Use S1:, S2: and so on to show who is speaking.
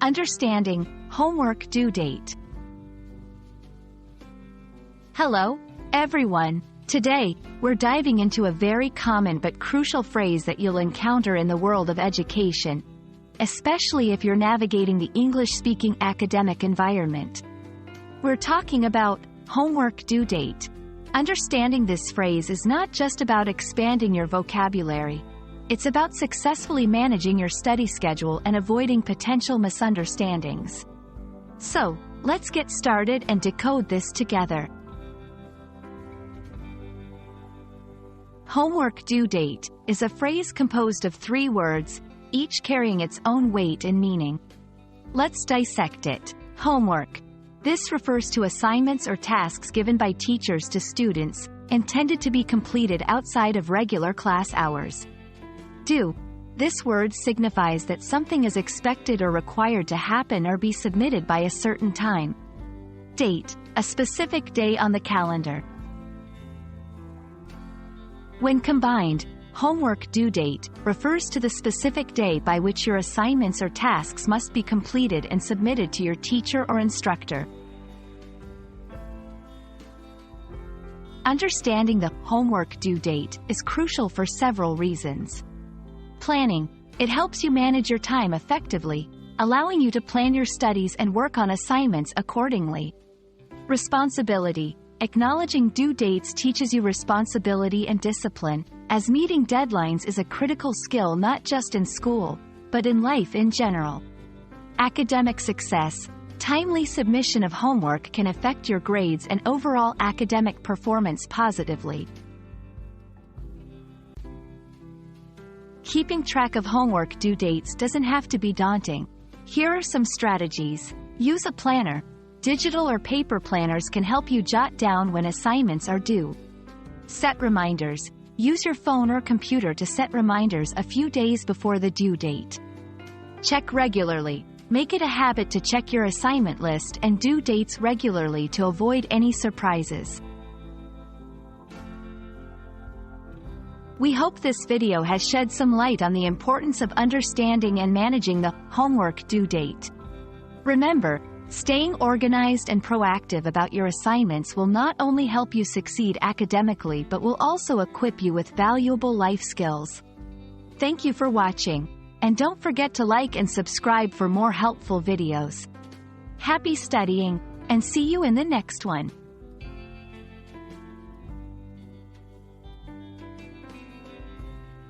S1: Understanding homework due date. Hello, everyone. Today, we're diving into a very common but crucial phrase that you'll encounter in the world of education, especially if you're navigating the English-speaking academic environment. We're talking about homework due date. Understanding this phrase is not just about expanding your vocabulary. It's about successfully managing your study schedule and avoiding potential misunderstandings. So, let's get started and decode this together. Homework due date is a phrase composed of 3 words, each carrying its own weight and meaning. Let's dissect it. Homework. This refers to assignments or tasks given by teachers to students, intended to be completed outside of regular class hours. Due. This word signifies that something is expected or required to happen or be submitted by a certain time. Date. A specific day on the calendar. When combined, homework due date refers to the specific day by which your assignments or tasks must be completed and submitted to your teacher or instructor. Understanding the homework due date is crucial for several reasons. Planning. It helps you manage your time effectively, allowing you to plan your studies and work on assignments accordingly. Responsibility. Acknowledging due dates teaches you responsibility and discipline, as meeting deadlines is a critical skill not just in school, but in life in general. Academic success. Timely submission of homework can affect your grades and overall academic performance positively. Keeping track of homework due dates doesn't have to be daunting. Here are some strategies. Use a planner. Digital or paper planners can help you jot down when assignments are due. Set reminders. Use your phone or computer to set reminders a few days before the due date. Check regularly. Make it a habit to check your assignment list and due dates regularly to avoid any surprises. We hope this video has shed some light on the importance of understanding and managing the homework due date. Remember, staying organized and proactive about your assignments will not only help you succeed academically but will also equip you with valuable life skills. Thank you for watching, and don't forget to like and subscribe for more helpful videos. Happy studying, and see you in the next one.